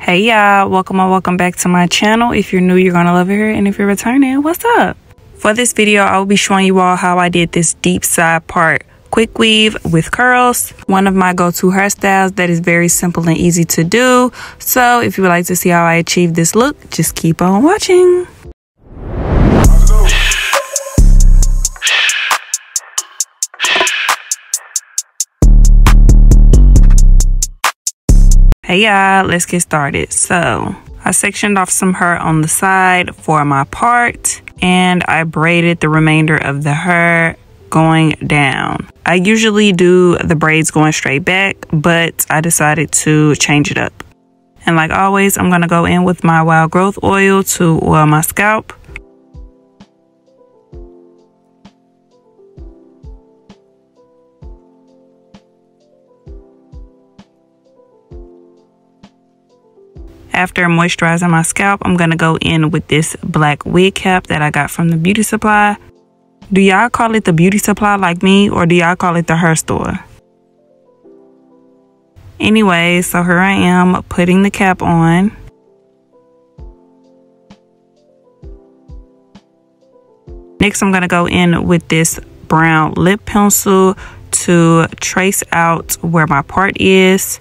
Hey y'all, welcome or welcome back to my channel. If you're new, you're gonna love it here, and if you're returning, what's up? For this video, I will be showing you all how I did this deep side part quick weave with curls, one of my go-to hairstyles that is very simple and easy to do. So if you would like to see how I achieve this look, just keep on watching. Hey y'all, let's get started. So I sectioned off some hair on the side for my part, and I braided the remainder of the hair going down. I usually do the braids going straight back, but I decided to change it up. And like always, I'm gonna go in with my wild growth oil to oil my scalp. After moisturizing my scalp, I'm gonna go in with this black wig cap that I got from the beauty supply. Do y'all call it the beauty supply like me, or do y'all call it the hair store? Anyway, so here I am putting the cap on. Next, I'm gonna go in with this brown lip pencil to trace out where my part is.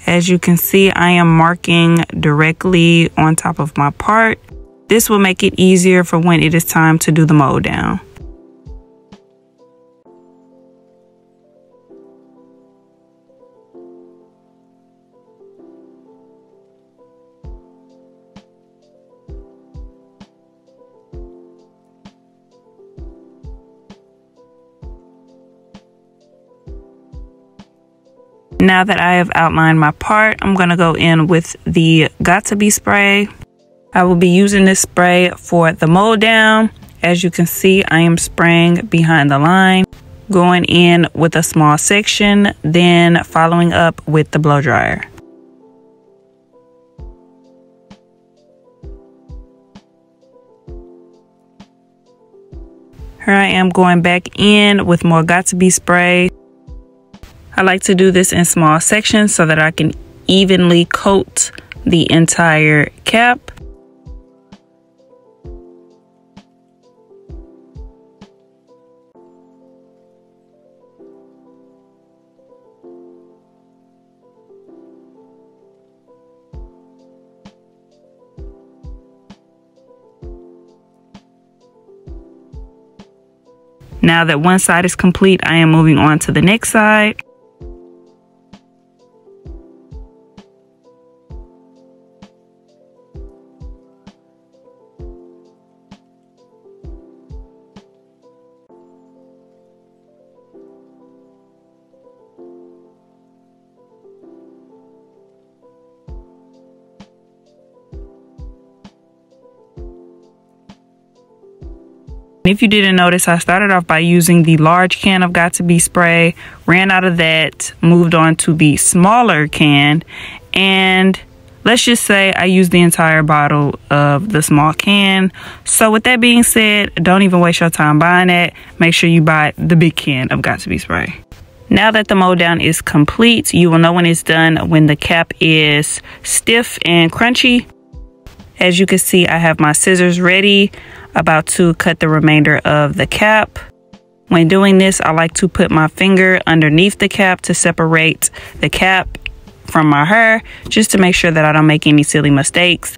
As you can see, I am marking directly on top of my part. This will make it easier for when it is time to do the mold down. Now that I have outlined my part, I'm gonna go in with the Got To Be spray. I will be using this spray for the mold down. As you can see, I am spraying behind the line, going in with a small section, then following up with the blow dryer. Here I am going back in with more Got To Be spray. I like to do this in small sections so that I can evenly coat the entire cap. Now that one side is complete, I am moving on to the next side. If you didn't notice, I started off by using the large can of Got To Be spray, ran out of that, moved on to the smaller can, and let's just say I used the entire bottle of the small can. So with that being said, don't even waste your time buying it. Make sure you buy the big can of Got To Be spray. Now that the mold down is complete, you will know when it's done when the cap is stiff and crunchy. As you can see, I have my scissors ready, about to cut the remainder of the cap. When doing this, I like to put my finger underneath the cap to separate the cap from my hair, just to make sure that I don't make any silly mistakes.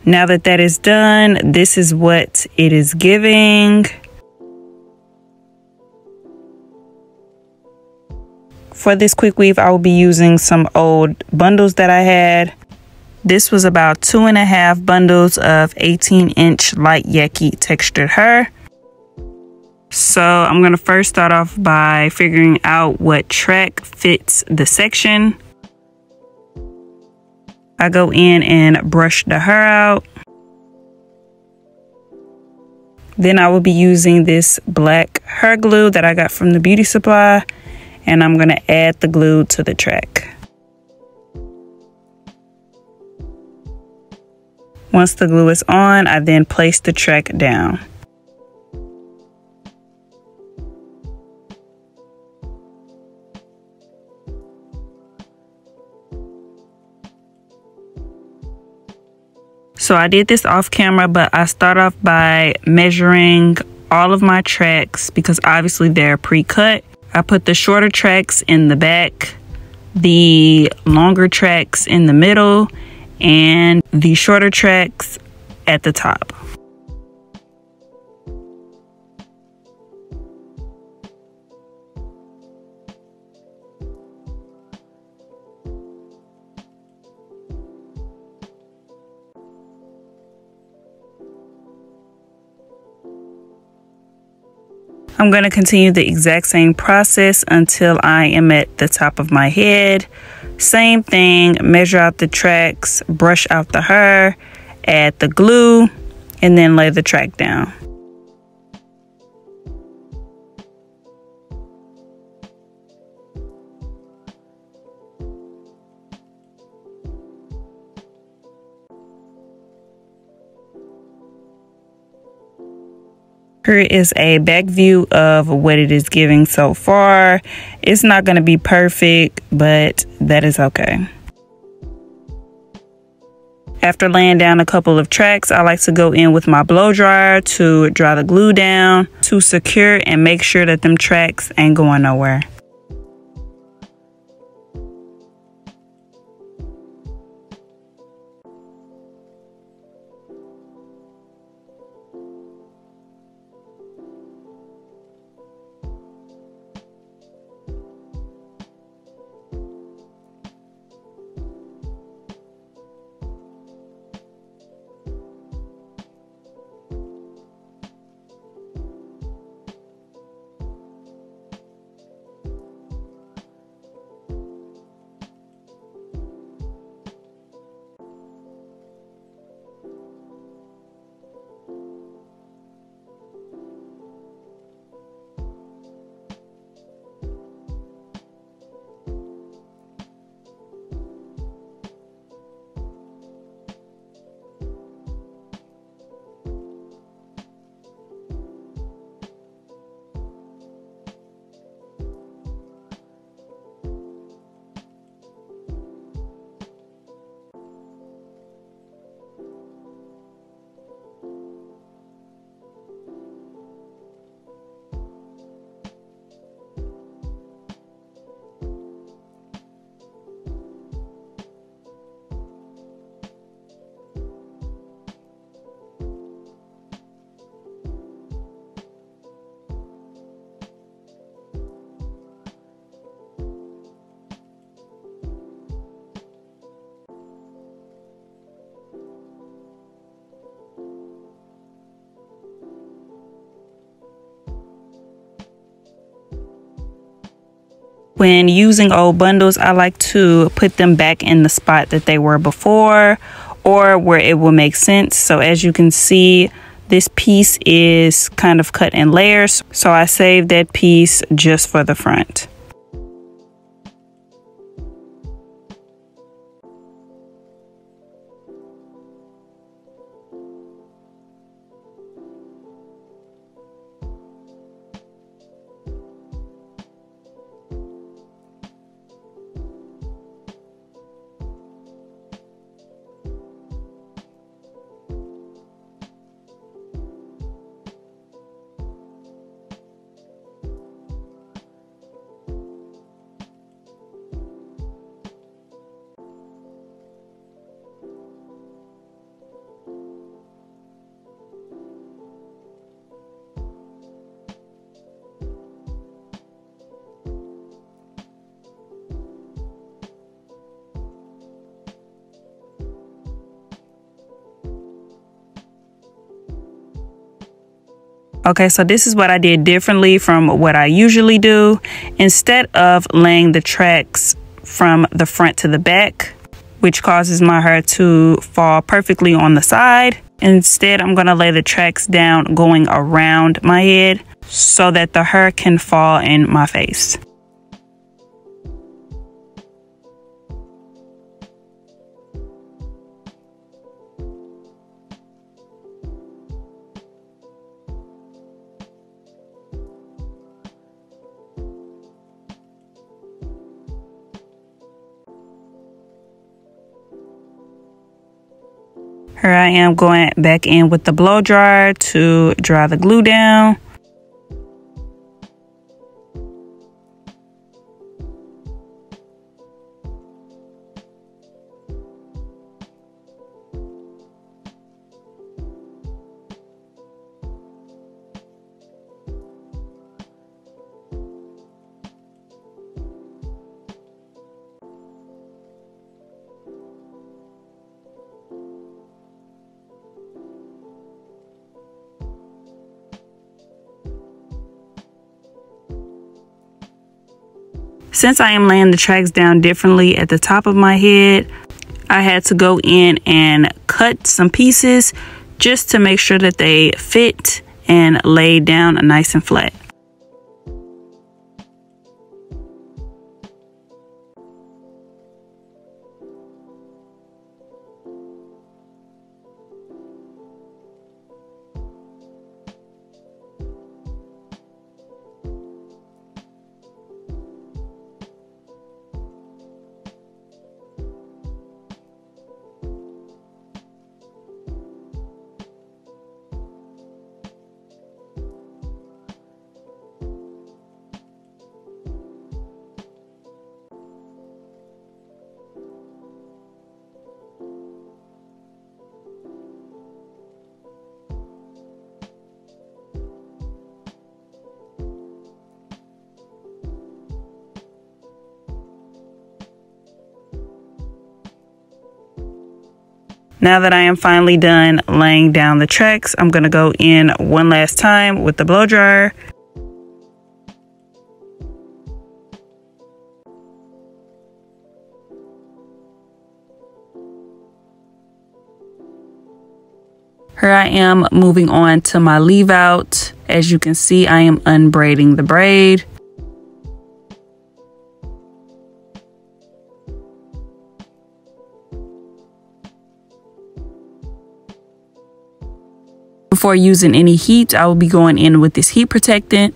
Now that that is done, this is what it is giving. For this quick weave, I will be using some old bundles that I had. This was about 2.5 bundles of 18-inch light yaki textured hair. So I'm going to first start off by figuring out what track fits the section. I go in and brush the hair out. Then I will be using this black hair glue that I got from the beauty supply, and I'm going to add the glue to the track. Once the glue is on, I then place the track down. So I did this off camera, but I start off by measuring all of my tracks because obviously they're pre-cut. I put the shorter tracks in the back, the longer tracks in the middle, and the shorter tracks at the top. I'm going to continue the exact same process until I am at the top of my head. Same thing, measure out the tracks, brush out the hair, add the glue, and then lay the track down. Here is a back view of what it is giving so far. It's not going to be perfect, but that is okay. After laying down a couple of tracks, I like to go in with my blow dryer to dry the glue down, to secure and make sure that them tracks ain't going nowhere. When using old bundles, I like to put them back in the spot that they were before, or where it will make sense. So as you can see, this piece is kind of cut in layers, so I saved that piece just for the front. Okay, so this is what I did differently from what I usually do. Instead of laying the tracks from the front to the back, which causes my hair to fall perfectly on the side, instead I'm going to lay the tracks down going around my head so that the hair can fall in my face. Here I am going back in with the blow dryer to dry the glue down. Since I am laying the tracks down differently at the top of my head, I had to go in and cut some pieces just to make sure that they fit and lay down nice and flat. Now that I am finally done laying down the tracks, I'm going to go in one last time with the blow dryer. Here I am moving on to my leave out. As you can see, I am unbraiding the braid. Before using any heat, I will be going in with this heat protectant.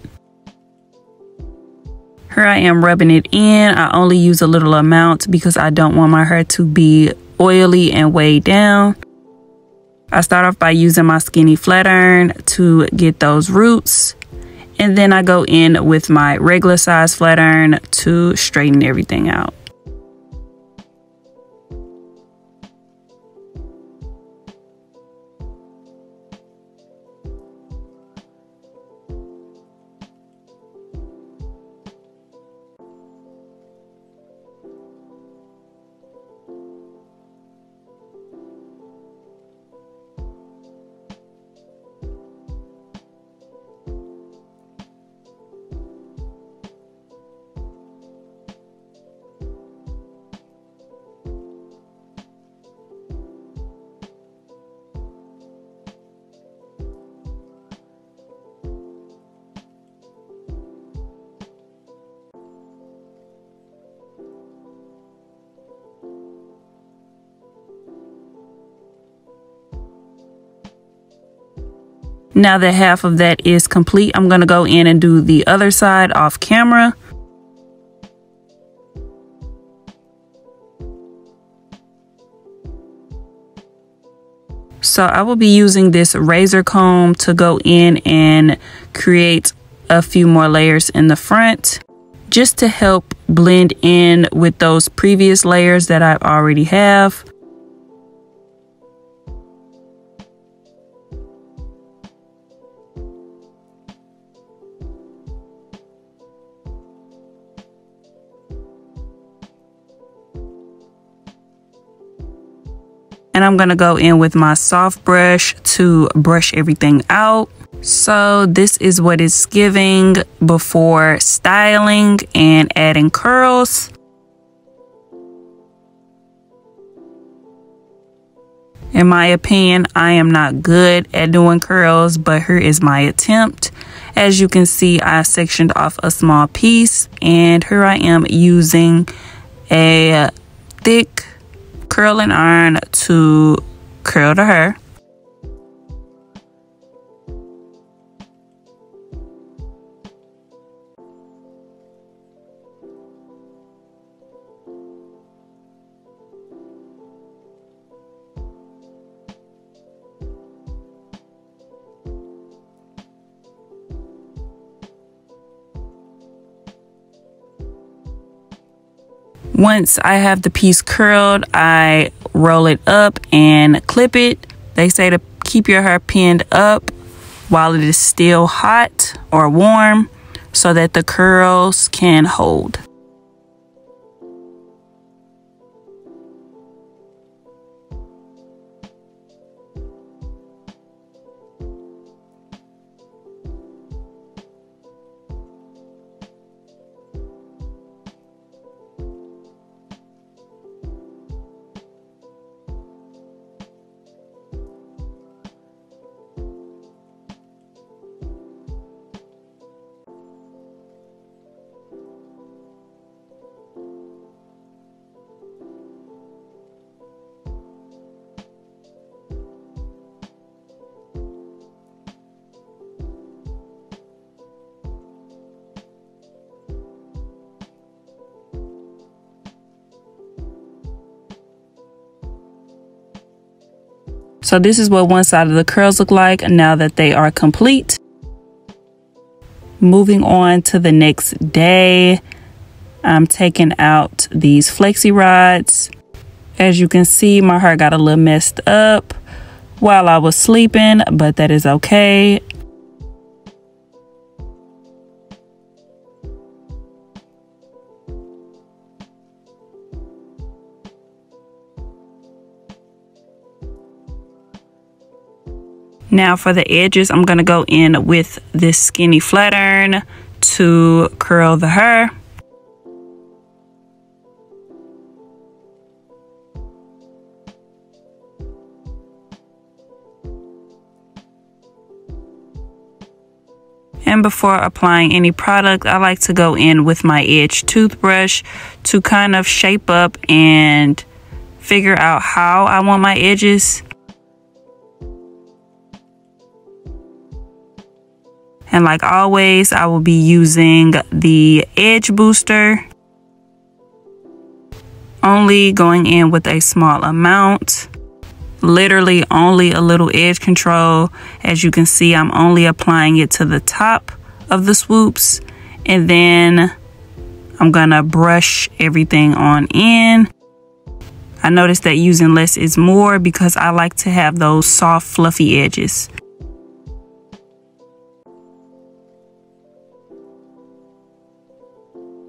Here I am rubbing it in. I only use a little amount because I don't want my hair to be oily and weighed down. I start off by using my skinny flat iron to get those roots. And then I go in with my regular size flat iron to straighten everything out. Now that half of that is complete, I'm going to go in and do the other side off camera. So I will be using this razor comb to go in and create a few more layers in the front, just to help blend in with those previous layers that I already have. And I'm going to go in with my soft brush to brush everything out So this is what it's giving before styling and adding curls. In my opinion, I am not good at doing curls, but here is my attempt. As you can see, I sectioned off a small piece, and here I am using a thick curling iron to curl the hair. Once I have the piece curled, I roll it up and clip it. They say to keep your hair pinned up while it is still hot or warm so that the curls can hold. So this is what one side of the curls look like now that they are complete. Moving on to the next day, I'm taking out these flexi rods. As you can see, my hair got a little messed up while I was sleeping, but that is okay. Now for the edges, I'm going to go in with this skinny flat iron to curl the hair. And before applying any product, I like to go in with my edge toothbrush to kind of shape up and figure out how I want my edges. And like always, I will be using the edge booster. Only going in with a small amount. Literally only a little edge control. As you can see, I'm only applying it to the top of the swoops. And then I'm gonna brush everything on in. I noticed that using less is more because I like to have those soft, fluffy edges.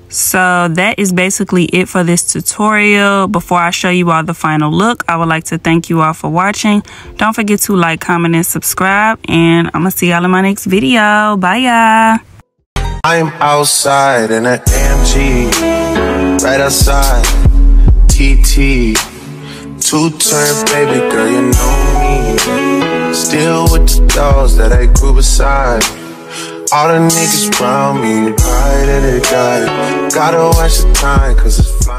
So that is basically it for this tutorial. Before I show you all the final look, I would like to thank you all for watching. Don't forget to like, comment, and subscribe. And I'm gonna see y'all in my next video. Bye, y'all. I'm outside in an AMG, right outside, TT. Two-turn baby girl, you know me. Still with the dolls that I grew beside. All the niggas around me, right at it, got it. Gotta watch the time, cause it's flying.